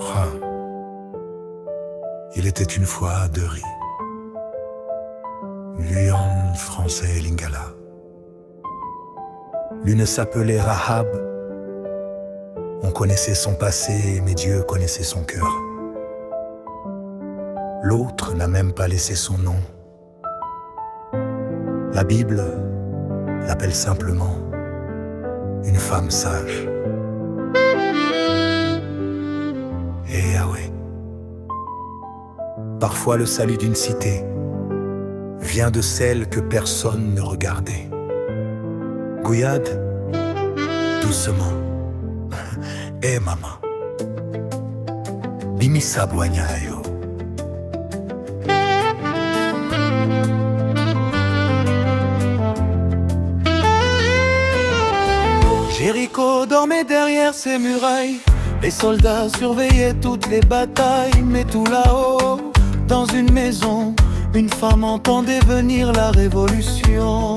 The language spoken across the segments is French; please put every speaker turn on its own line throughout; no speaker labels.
Ah. Il était une fois deux riz, Lyon, français et Lingala. L'une s'appelait Rahab. On connaissait son passé, mais Dieu connaissait son cœur. L'autre n'a même pas laissé son nom. La Bible l'appelle simplement une femme sage. Et Yahweh. Parfois le salut d'une cité vient de celle que personne ne regardait. Gouyade, doucement. Eh maman, bimisa boignayo.
Jéricho dormait derrière ses murailles. Les soldats surveillaient toutes les batailles. Mais tout là-haut, dans une maison, une femme entendait venir la révolution.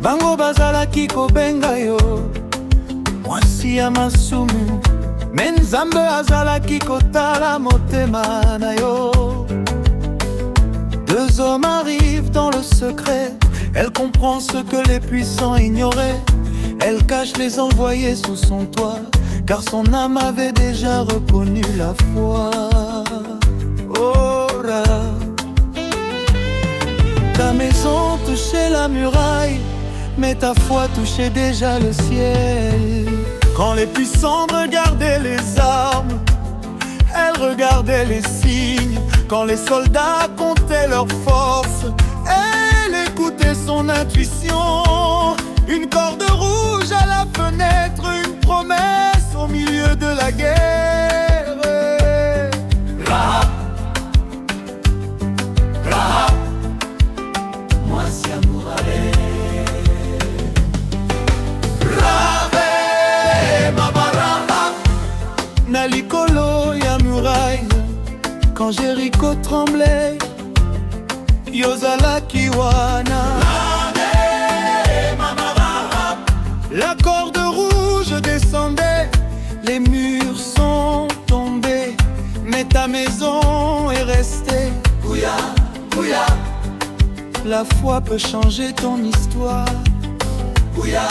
Bango bazalaki kobenga yo mwasi ya masumu, me Nzambe azalaki kotala motema na yo. Deux hommes arrivent dans le secret. Elle comprend ce que les puissants ignoraient. Elle cache les envoyés sous son toit, car son âme avait déjà reconnu la foi. Ora, ta maison touchait la muraille, mais ta foi touchait déjà le ciel. Quand les puissants regardaient les armes, elle regardait les signes. Quand les soldats comptaient leurs forces, elle écoutait son intuition. Une corde rouge à la fenêtre, une promesse au milieu de la guerre. Rahab, Rahab, moi si amourale. Rahab, mama Rahab, na likolo ya muraille. Quand Jéricho tremblait, yozalaki wana. La corde rouge descendait, les murs sont tombés, mais ta maison est restée. Bouya, bouya. La foi peut changer ton histoire. Bouya,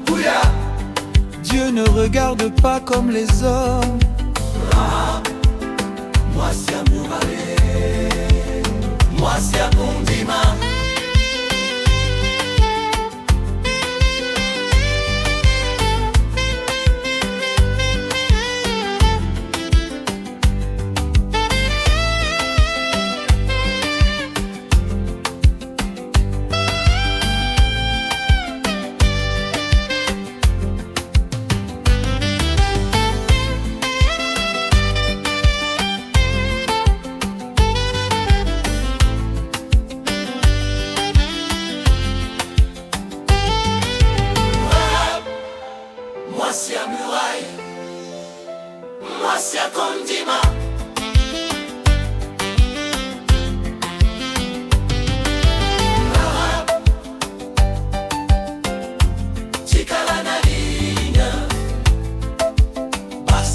bouya. Dieu ne regarde pas comme les hommes. Moi si amourale, moi si akondima. Moi si a muraille, moi si a condima. Chikala na linya bass,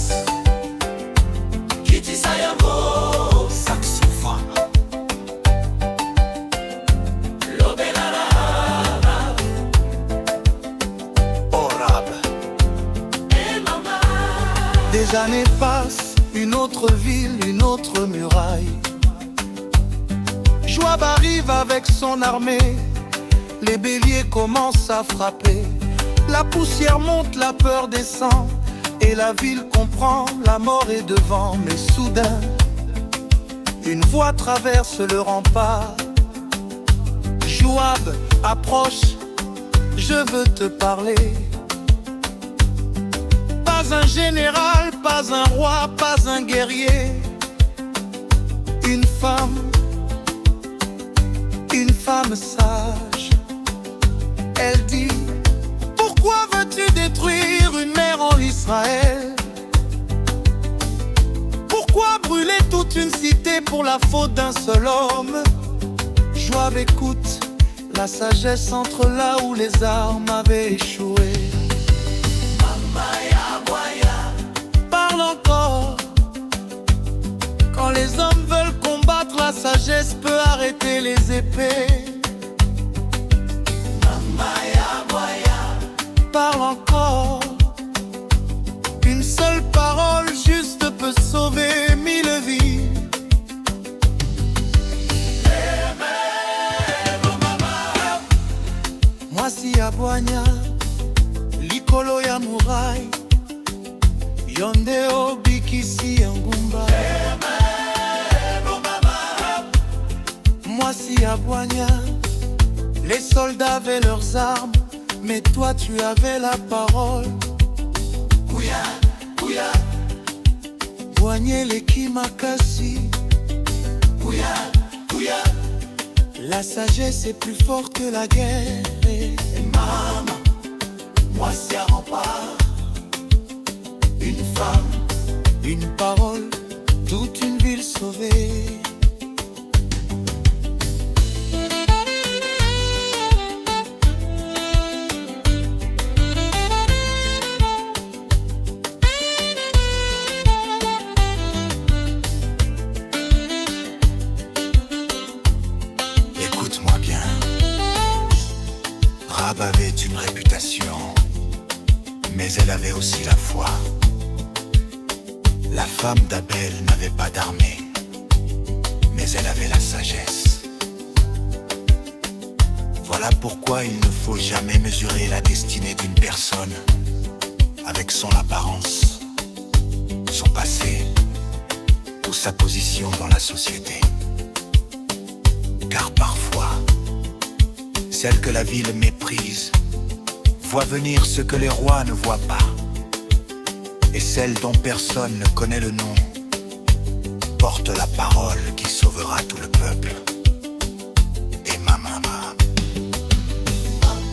kiti sayambo saxophone. Des années passent, une autre ville, une autre muraille. Joab arrive avec son armée. Les béliers commencent à frapper. La poussière monte, la peur descend, et la ville comprend, la mort est devant. Mais soudain, une voix traverse le rempart. Joab approche, je veux te parler. Pas un général, pas un roi, pas un guerrier. Une femme sage. Elle dit, pourquoi veux-tu détruire une mère en Israël? Pourquoi brûler toute une cité pour la faute d'un seul homme? Joab écoute, la sagesse entre là où les armes avaient échoué. Parle encore. Quand les hommes veulent combattre, la sagesse peut arrêter les épées. Parle encore. Une seule parole juste peut sauver 1000 vies. Mwasi ya bwanya likolo ya murai, yonde obikisi ya ngumba. Mwasi ya bwanya, les soldats avaient leurs armes, mais toi tu avais la parole. Kuya, kuya, Bwanyeleki makasi. Kuya, kuya, la sagesse est plus forte que la guerre. Et maman, Mwasi à rempart. Une femme, une parole, toute une ville sauvée.
Écoute-moi bien. Rahab avait une réputation, mais elle avait aussi la foi. La femme d'Abel n'avait pas d'armée, mais elle avait la sagesse. Voilà pourquoi il ne faut jamais mesurer la destinée d'une personne avec son apparence, son passé ou sa position dans la société. Car parfois, celle que la ville méprise voit venir ce que les rois ne voient pas. Et celle dont personne ne connaît le nom porte la parole qui sauvera tout le peuple. Et ma maman.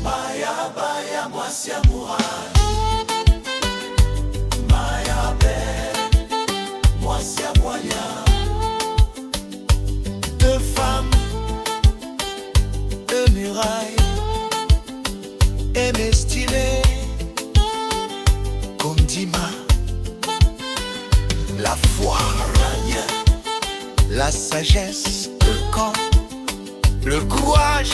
Maya baya mwasi ya murai. Maya belle, mwasi ya bwanya.
Deux femmes, deux murailles, aimées stylées,
Comme Dima, la foi,
la sagesse, le camp, le courage.